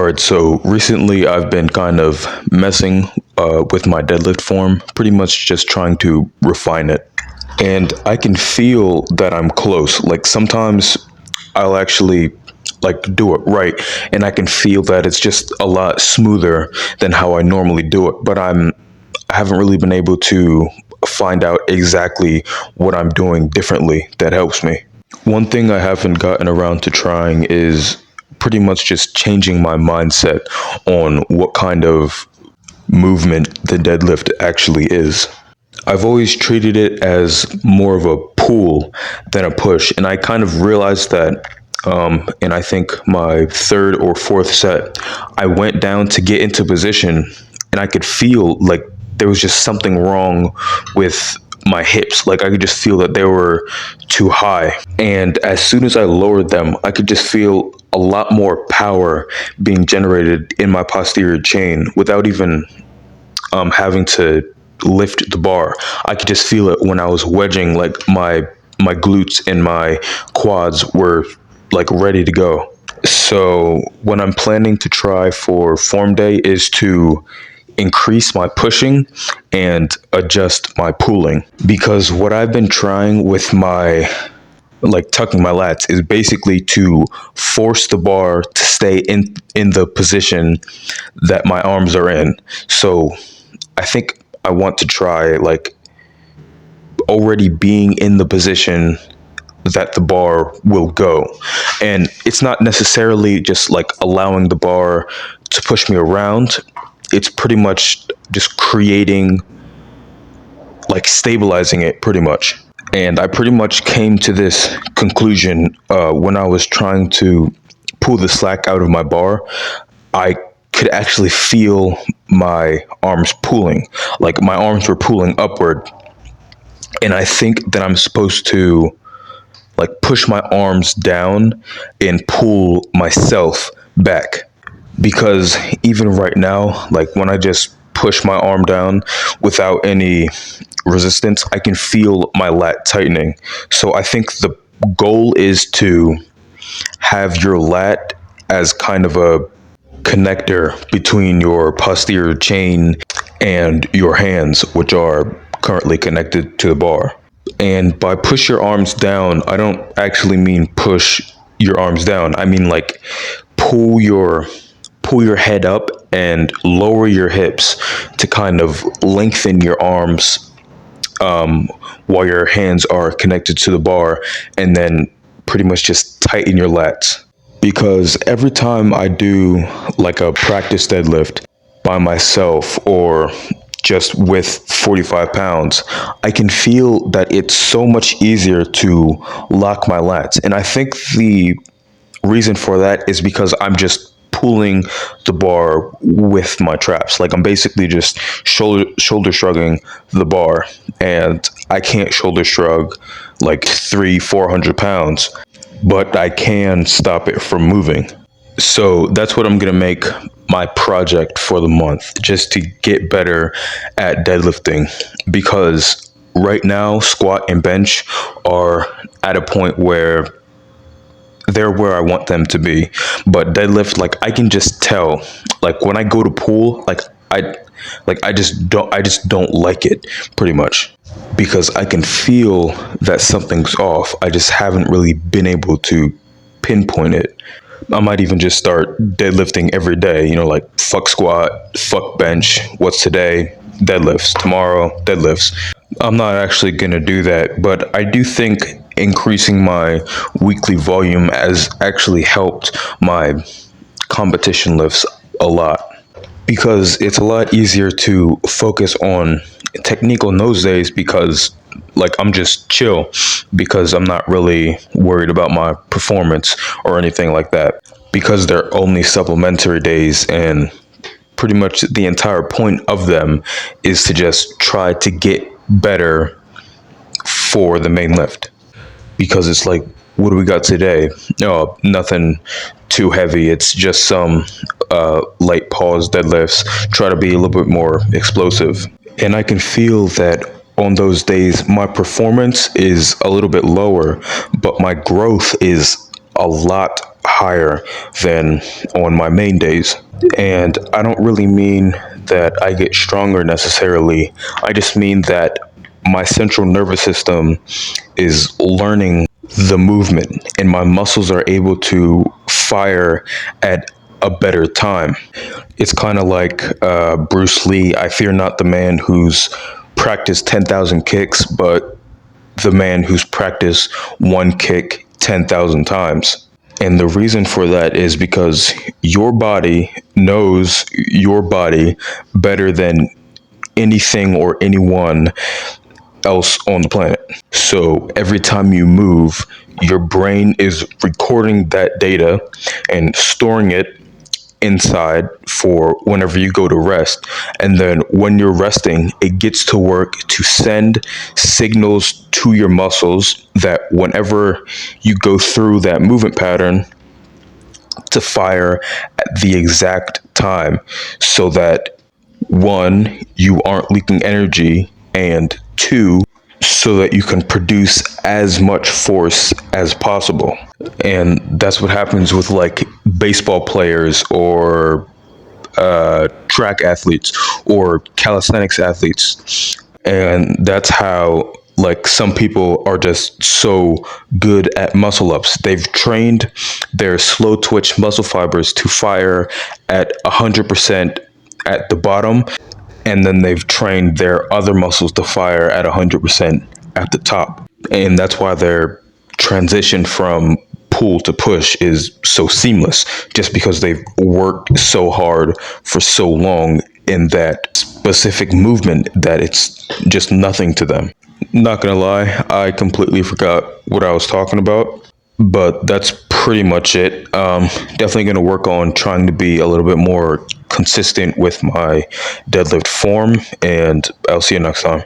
All right, so recently I've been kind of messing with my deadlift form, pretty much just trying to refine it. And I can feel that I'm close. Like sometimes I'll actually like do it right, and I can feel that it's just a lot smoother than how I normally do it. But I haven't really been able to find out exactly what I'm doing differently that helps me. One thing I haven't gotten around to trying is pretty much just changing my mindset on what kind of movement the deadlift actually is. I've always treated it as more of a pull than a push, and I kind of realized that. And I think my third or fourth set, I went down to get into position, and I could feel like there was just something wrong with my hips. Like I could just feel that they were too high. And as soon as I lowered them, I could just feel a lot more power being generated in my posterior chain without even having to lift the bar. I could just feel it when I was wedging, like my glutes and my quads were like ready to go. So what I'm planning to try for form day is to increase my pushing and adjust my pulling, because what I've been trying with my like tucking my lats is basically to force the bar to stay in the position that my arms are in. So I think I want to try like already being in the position that the bar will go. And it's not necessarily just like allowing the bar to push me around. It's pretty much just creating, like stabilizing it pretty much. And I pretty much came to this conclusion when I was trying to pull the slack out of my bar. I could actually feel my arms pulling, like my arms were pulling upward. And I think that I'm supposed to like push my arms down and pull myself back, because even right now, like when I just push my arm down without any resistance, I can feel my lat tightening. So I think the goal is to have your lat as kind of a connector between your posterior chain and your hands, which are currently connected to the bar. And by push your arms down, I don't actually mean push your arms down. I mean like pull your pull your head up and lower your hips to kind of lengthen your arms while your hands are connected to the bar, and then pretty much just tighten your lats. Because every time I do like a practice deadlift by myself or just with 45 pounds, I can feel that it's so much easier to lock my lats. And I think the reason for that is because I'm just pulling the bar with my traps. Like I'm basically just shoulder shrugging the bar, and I can't shoulder shrug like 300-400 pounds, but I can stop it from moving. So that's what I'm gonna make my project for the month, just to get better at deadlifting, because right now squat and bench are at a point where they're where I want them to be. But deadlift, like I can just tell, like when I go to pull, I just don't like it pretty much, because I can feel that something's off. I just haven't really been able to pinpoint it. I might even just start deadlifting every day, like fuck squat, fuck bench. What's today? Deadlifts. Tomorrow, deadlifts. I'm not actually going to do that, but I do think increasing my weekly volume has actually helped my competition lifts a lot, because it's a lot easier to focus on technique on those days, because like I'm just chill, because I'm not really worried about my performance or anything like that, because they're only supplementary days, and pretty much the entire point of them is to just try to get better for the main lift. Because it's like, what do we got today? No, nothing too heavy. It's just some light pause deadlifts. Try to be a little bit more explosive. And I can feel that on those days, my performance is a little bit lower, but my growth is a lot higher than on my main days. And I don't really mean that I get stronger necessarily. I just mean that my central nervous system is learning the movement and my muscles are able to fire at a better time. It's kind of like Bruce Lee. I fear not the man who's practiced 10,000 kicks, but the man who's practiced one kick 10,000 times. And the reason for that is because your body knows your body better than anything or anyone else on the planet. So every time you move, your brain is recording that data and storing it inside for whenever you go to rest. And then when you're resting, it gets to work to send signals to your muscles that whenever you go through that movement pattern, to fire at the exact time, so that one, you aren't leaking energy, and two, so that you can produce as much force as possible. And that's what happens with like baseball players or track athletes or calisthenics athletes. And that's how like some people are just so good at muscle ups. They've trained their slow twitch muscle fibers to fire at 100% at the bottom, and then they've trained their other muscles to fire at 100% at the top. And that's why their transition from pull to push is so seamless, just because they've worked so hard for so long in that specific movement that it's just nothing to them. Not gonna lie, I completely forgot what I was talking about, but that's pretty much it. Definitely gonna work on trying to be a little bit more consistent with my deadlift form, and I'll see you next time.